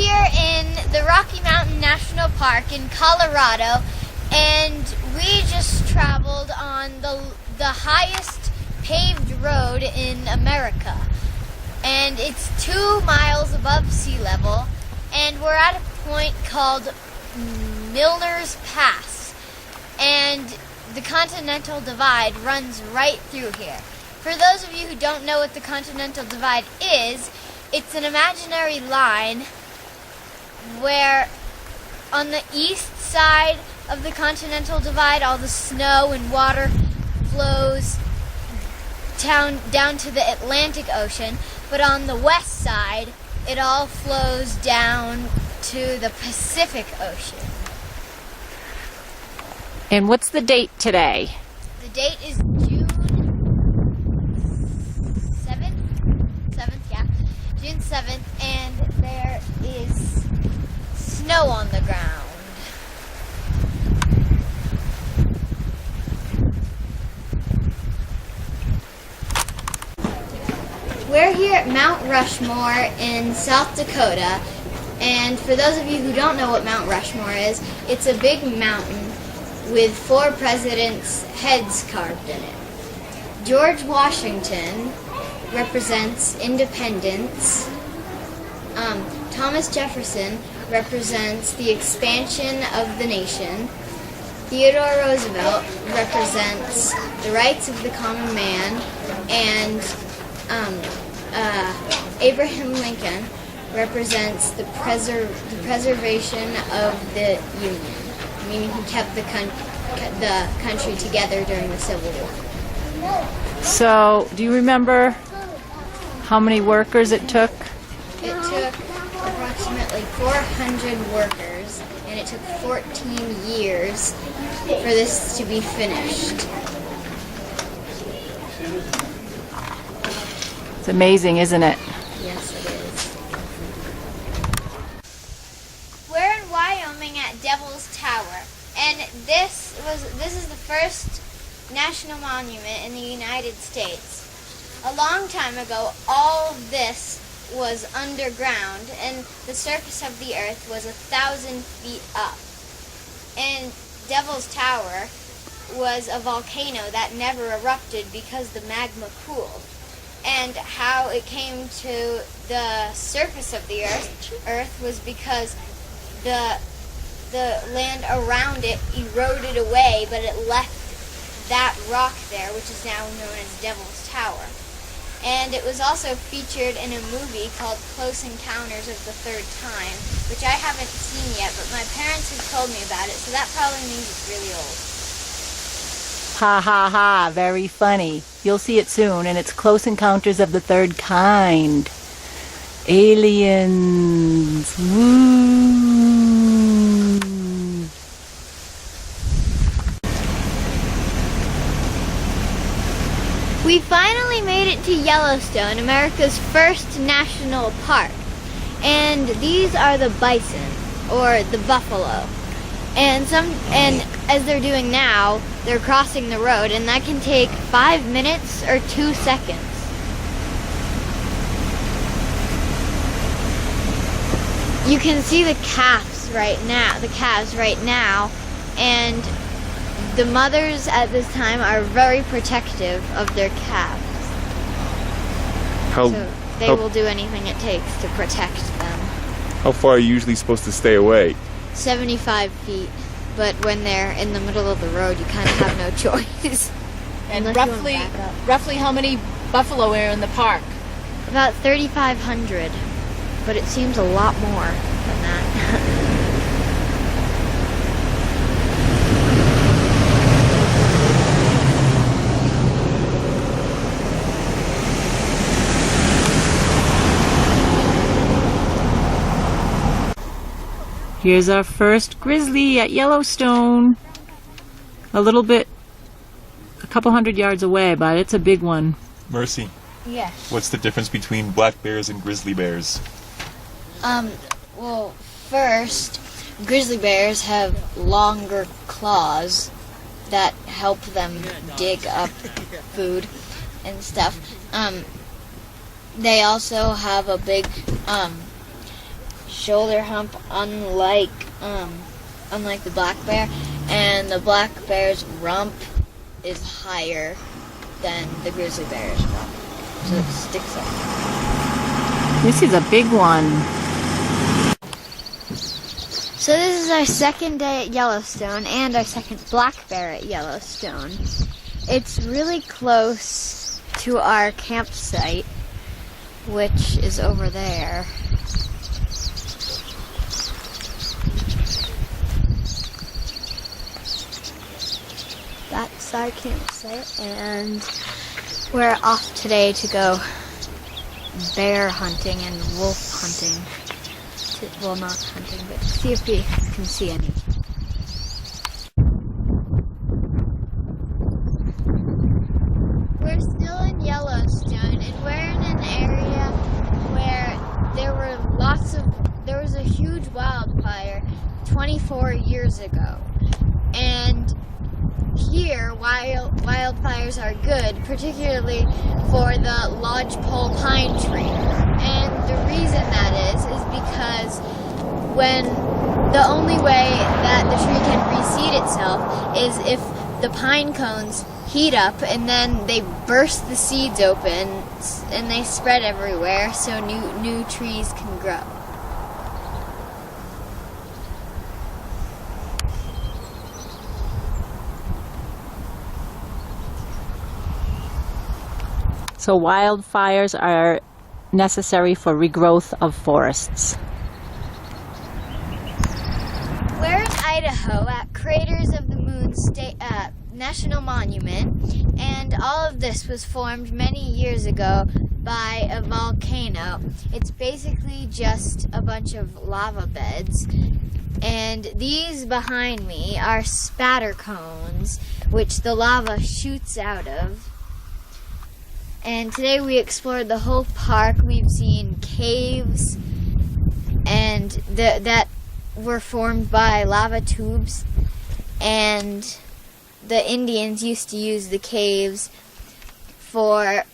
here in the Rocky Mountain National Park in Colorado, and we just traveled on the highest paved road in America. And it's 2 miles above sea level, and we're at a point called Milner's Pass, and the Continental Divide runs right through here. For those of you who don't know what the Continental Divide is, it's an imaginary line where on the east side of the Continental Divide all the snow and water flows down to the Atlantic Ocean, but on the west side it all flows down to the Pacific Ocean. And what's the date today? The date is June 7th, June 7th, and there is snow on the ground. We're here at Mount Rushmore in South Dakota, and for those of you who don't know what Mount Rushmore is, it's a big mountain with 4 presidents' heads carved in it. George Washington represents independence. Thomas Jefferson represents the expansion of the nation. Theodore Roosevelt represents the rights of the common man, and Abraham Lincoln represents the preservation of the Union, meaning he kept the country together during the Civil War. So, do you remember how many workers it took? It took approximately 400 workers, and it took 14 years for this to be finished. It's amazing, isn't it? Yes, it is. We're in Wyoming at Devil's Tower, and this is the first national monument in the United States. A long time ago, all this was underground, and the surface of the earth was 1,000 feet up. And Devil's Tower was a volcano that never erupted because the magma cooled. And how it came to the surface of the earth was because the land around it eroded away, but it left that rock there, which is now known as Devil's Tower. And it was also featured in a movie called Close Encounters of the Third Kind, which I haven't seen yet, but my parents have told me about it, so that probably means it's really old. Ha ha ha, very funny. You'll see it soon, and it's Close Encounters of the Third Kind. Aliens. Woo! We finally made it to Yellowstone, America's first national park. And these are the bison, or the buffalo. And as they're doing now, they're crossing the road, and that can take 5 minutes or 2 seconds. You can see the calves right now, and the mothers at this time are very protective of their calves. So they will do anything it takes to protect them. How far are you usually supposed to stay away? 75 feet, but when they're in the middle of the road, you kind of have no choice. And roughly how many buffalo are in the park? About 3,500, but it seems a lot more than that. Here's our first grizzly at Yellowstone. A couple hundred yards away, but it's a big one. Mercy. Yes. What's the difference between black bears and grizzly bears? Well, first, grizzly bears have longer claws that help them dig up food and stuff. They also have a big shoulder hump, unlike the black bear, and the black bear's rump is higher than the grizzly bear's rump, so it sticks up. This is a big one. So this is our second day at Yellowstone and our second black bear at Yellowstone. It's really close to our campsite, which is over there. That's our campsite, and we're off today to go bear hunting and wolf hunting. Well, not hunting, but to see if we can see any. We're still in Yellowstone, and we're in an area where there was a huge wildfire 24 years ago. And here, wildfires are good, particularly for the lodgepole pine tree. And the reason that is because when the only way that the tree can reseed itself is if the pine cones heat up and then they burst the seeds open and they spread everywhere so new trees can grow. So wildfires are necessary for regrowth of forests. We're in Idaho at Craters of the Moon National Monument, and all of this was formed many years ago by a volcano. It's basically just a bunch of lava beds, and these behind me are spatter cones, which the lava shoots out of. And today we explored the whole park. We've seen caves and that were formed by lava tubes, and the Indians used to use the caves for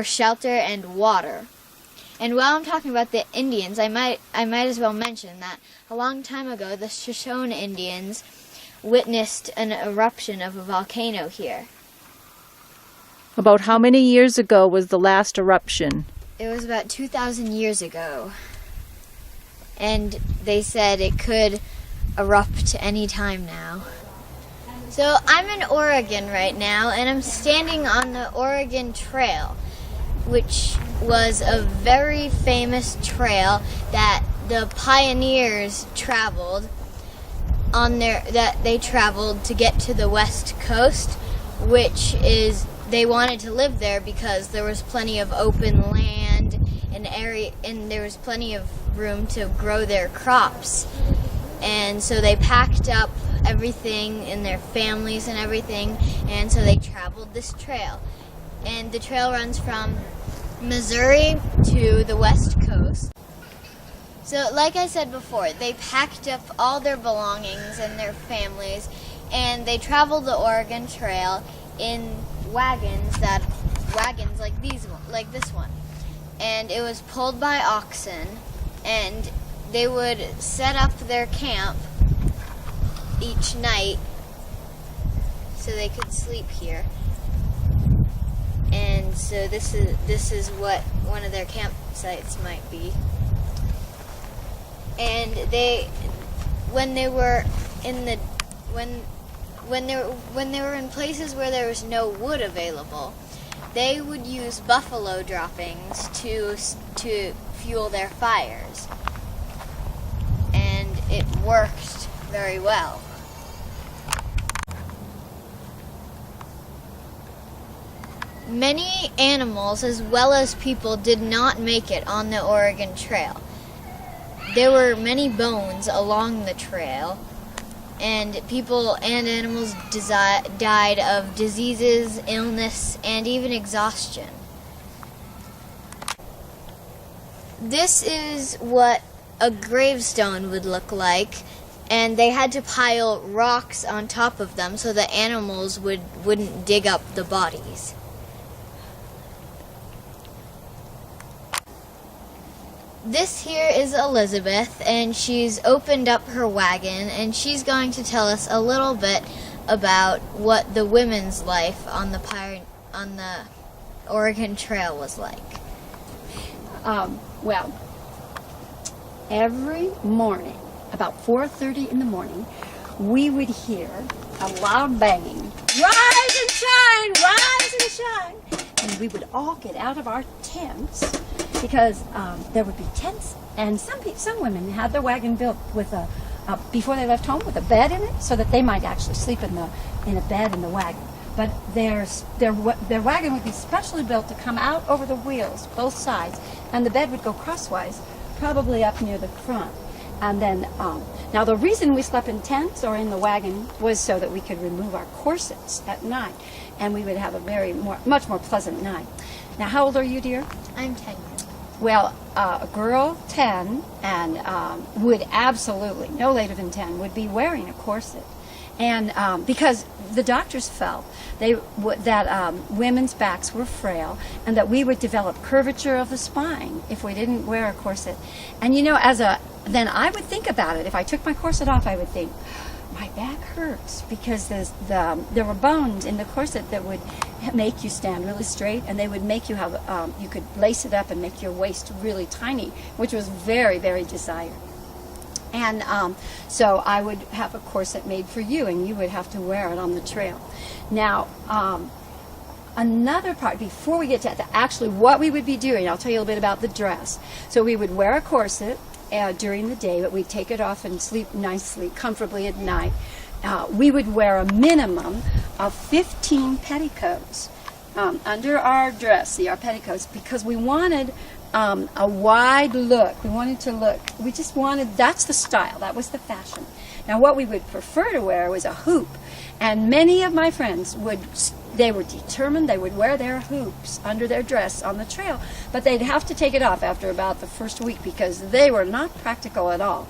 shelter and water. And while I'm talking about the Indians, I might as well mention that a long time ago the Shoshone Indians witnessed an eruption of a volcano here. About how many years ago was the last eruption? It was about 2,000 years ago. And they said it could erupt any time now. So I'm in Oregon right now, and I'm standing on the Oregon Trail, which was a very famous trail that the pioneers traveled to get to the West Coast, which is they wanted to live there because there was plenty of open land and there was plenty of room to grow their crops. And so they packed up everything and their families and everything, and so they traveled this trail. And the trail runs from Missouri to the West Coast. So like I said before, they packed up all their belongings and their families, and they traveled the Oregon Trail in wagons like this one, and it was pulled by oxen, and they would set up their camp each night so they could sleep here. And so this is what one of their campsites might be. And when they were in places where there was no wood available, they would use buffalo droppings to fuel their fires, and it worked very well. Many animals as well as people did not make it on the Oregon Trail. There were many bones along the trail, and people and animals died of diseases, illness, and even exhaustion. This is what a gravestone would look like, and they had to pile rocks on top of them so the animals wouldn't dig up the bodies. This here is Elizabeth, and she's opened up her wagon, and she's going to tell us a little bit about what the women's life on the Oregon Trail was like. Well, every morning, about 4:30 in the morning, we would hear a loud banging, "Rise and shine, rise and shine!" And we would all get out of our tents because there would be tents, and some women had their wagon built with before they left home, with a bed in it, so that they might actually sleep in a bed in the wagon. But their wagon would be specially built to come out over the wheels, both sides, and the bed would go crosswise, probably up near the front. And then, now the reason we slept in tents or in the wagon was so that we could remove our corsets at night, and we would have a much more pleasant night. Now, how old are you, dear? I'm 10. Well, a girl 10 and would absolutely, no later than 10, would be wearing a corset. And because the doctors felt that women's backs were frail and that we would develop curvature of the spine if we didn't wear a corset. And you know, then I would think about it. If I took my corset off, I would think, my back hurts, because there were bones in the corset that would make you stand really straight, and they would make you you could lace it up and make your waist really tiny, which was very, very desired. And so I would have a corset made for you, and you would have to wear it on the trail. Now, another part, before we get to actually what we would be doing, I'll tell you a little bit about the dress. So we would wear a corset during the day, but we'd take it off and sleep nicely, comfortably at night. We would wear a minimum of 15 petticoats under our dress, our petticoats, because we wanted a wide look. We wanted to look, that's the style, that was the fashion. Now what we would prefer to wear was a hoop, and many of my friends they were determined they would wear their hoops under their dress on the trail, but they'd have to take it off after about the first week because they were not practical at all.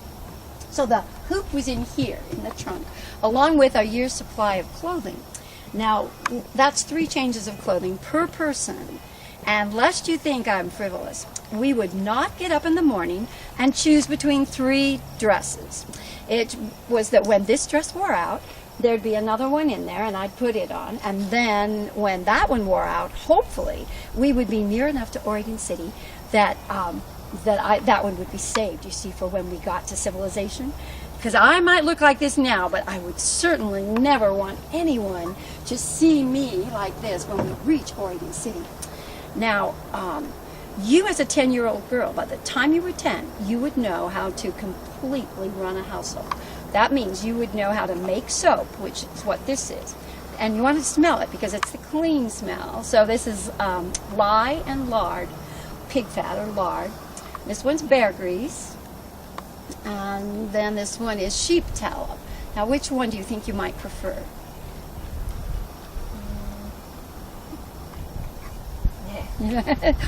So the hoop was in here, in the trunk, along with our year's supply of clothing. Now, that's 3 changes of clothing per person. And lest you think I'm frivolous, we would not get up in the morning and choose between 3 dresses. It was that when this dress wore out, there'd be another one in there, and I'd put it on. And then when that one wore out, hopefully, we would be near enough to Oregon City that that one would be saved, you see, for when we got to civilization. Because I might look like this now, but I would certainly never want anyone to see me like this when we reach Oregon City. Now, you as a 10-year-old girl, by the time you were 10, you would know how to completely run a household. That means you would know how to make soap, which is what this is. And you want to smell it because it's the clean smell. So this is lye and lard, pig fat or lard. This one's bear grease. And then this one is sheep tallow. Now, which one do you think you might prefer?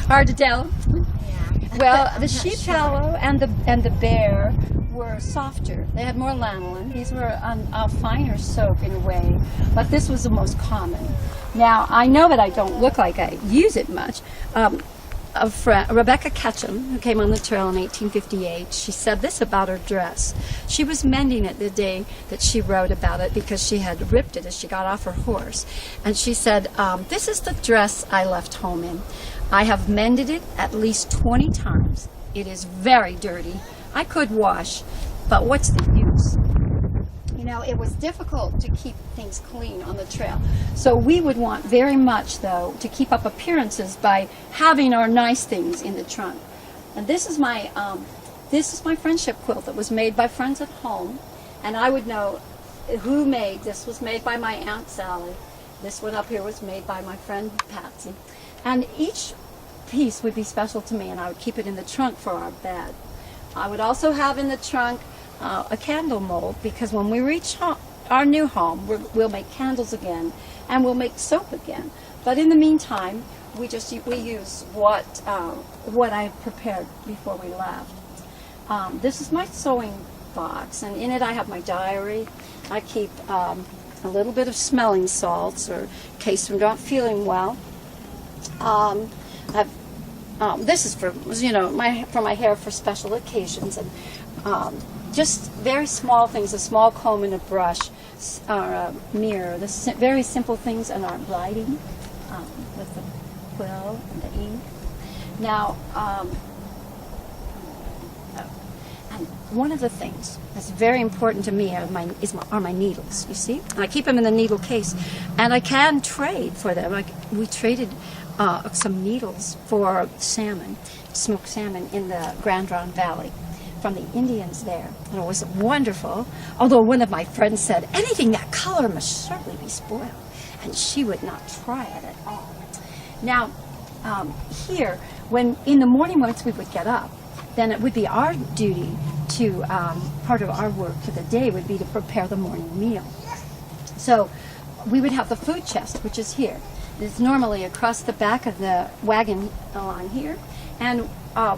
Hard to tell. Yeah. Well, the sheep tallow and the bear were softer. They had more lanolin. These were a finer soap in a way, but this was the most common. Now, I know that I don't look like I use it much. Rebecca Ketchum, who came on the trail in 1858, she said this about her dress. She was mending it the day that she wrote about it because she had ripped it as she got off her horse. And she said, this is the dress I left home in. I have mended it at least 20 times. It is very dirty. I could wash, but what's the use? You know, it was difficult to keep things clean on the trail. So we would want very much, though, to keep up appearances by having our nice things in the trunk. And this is my friendship quilt that was made by friends at home, and I would know who made this. Was made by my Aunt Sally. This one up here was made by my friend Patsy. And each piece would be special to me, and I would keep it in the trunk for our bed. I would also have in the trunk a candle mold, because when we reach our new home, we'll make candles again, and we'll make soap again. But in the meantime, we use what I prepared before we left. This is my sewing box, and in it I have my diary. I keep a little bit of smelling salts, or in case I'm not feeling well. I have this is for for my hair for special occasions, and just very small things, a small comb and a brush, or a mirror, very simple things, and our writing with the quill and the ink. Now, and one of the things that's very important to me are my needles, you see? And I keep them in the needle case, and I can trade for them. We traded some needles for salmon, smoked salmon in the Grand Ronde Valley from the Indians there. And it was wonderful, although one of my friends said, anything that color must certainly be spoiled, and she would not try it at all. Now, here, when in the morning once we would get up, then it would be our duty to, part of our work for the day would be to prepare the morning meal. So we would have the food chest, which is here. It's normally across the back of the wagon along here, and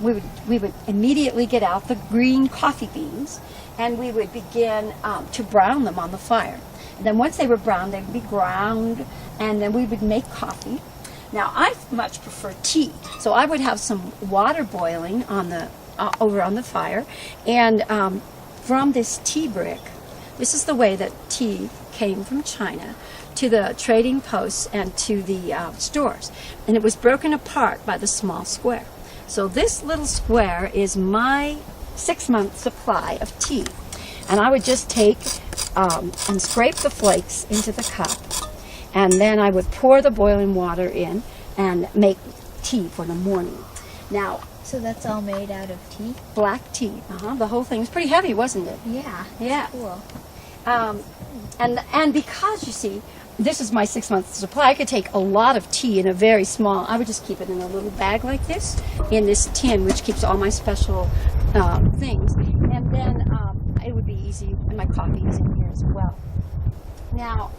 we would immediately get out the green coffee beans, and we would begin to brown them on the fire. And then once they were browned, they would be ground, and then we would make coffee. Now, I much prefer tea, so I would have some water boiling on the over on the fire, and from this tea brick, this is the way that tea came from China to the trading posts and to the stores, and it was broken apart by the small square. So this little square is my 6-month supply of tea, and I would just take and scrape the flakes into the cup, and then I would pour the boiling water in and make tea for the morning. Now, So that's all made out of tea? black tea, the whole thing was pretty heavy, wasn't it? Yeah. Yeah. Cool. And because, you see, this is my 6-month supply, I could take a lot of tea in a very small, I would just keep it in a little bag like this, in this tin, which keeps all my special things. And then it would be easy, and my coffee is in here as well. Now,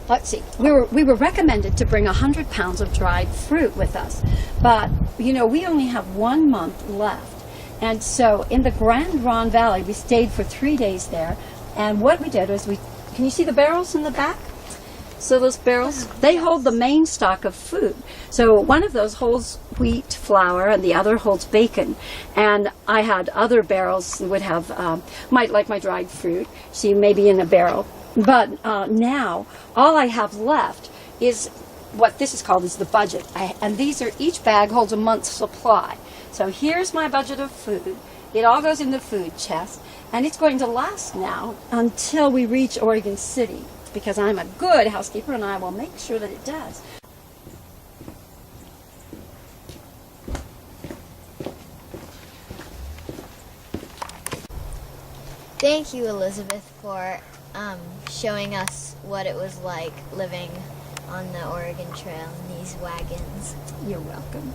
let's see, we were recommended to bring 100 pounds of dried fruit with us, but we only have 1 month left, and so in the Grand Ronde Valley we stayed for 3 days there, and what we did was can you see the barrels in the back? So those barrels, they hold the main stock of food. So one of those holds wheat flour and the other holds bacon. And I had other barrels that would have, like my dried fruit, see, maybe in a barrel. But now, all I have left is what this is called is the budget. And each bag holds a month's supply. So here's my budget of food. It all goes in the food chest. And it's going to last now until we reach Oregon City, because I'm a good housekeeper and I will make sure that it does. Thank you, Elizabeth, for showing us what it was like living on the Oregon Trail in these wagons. You're welcome.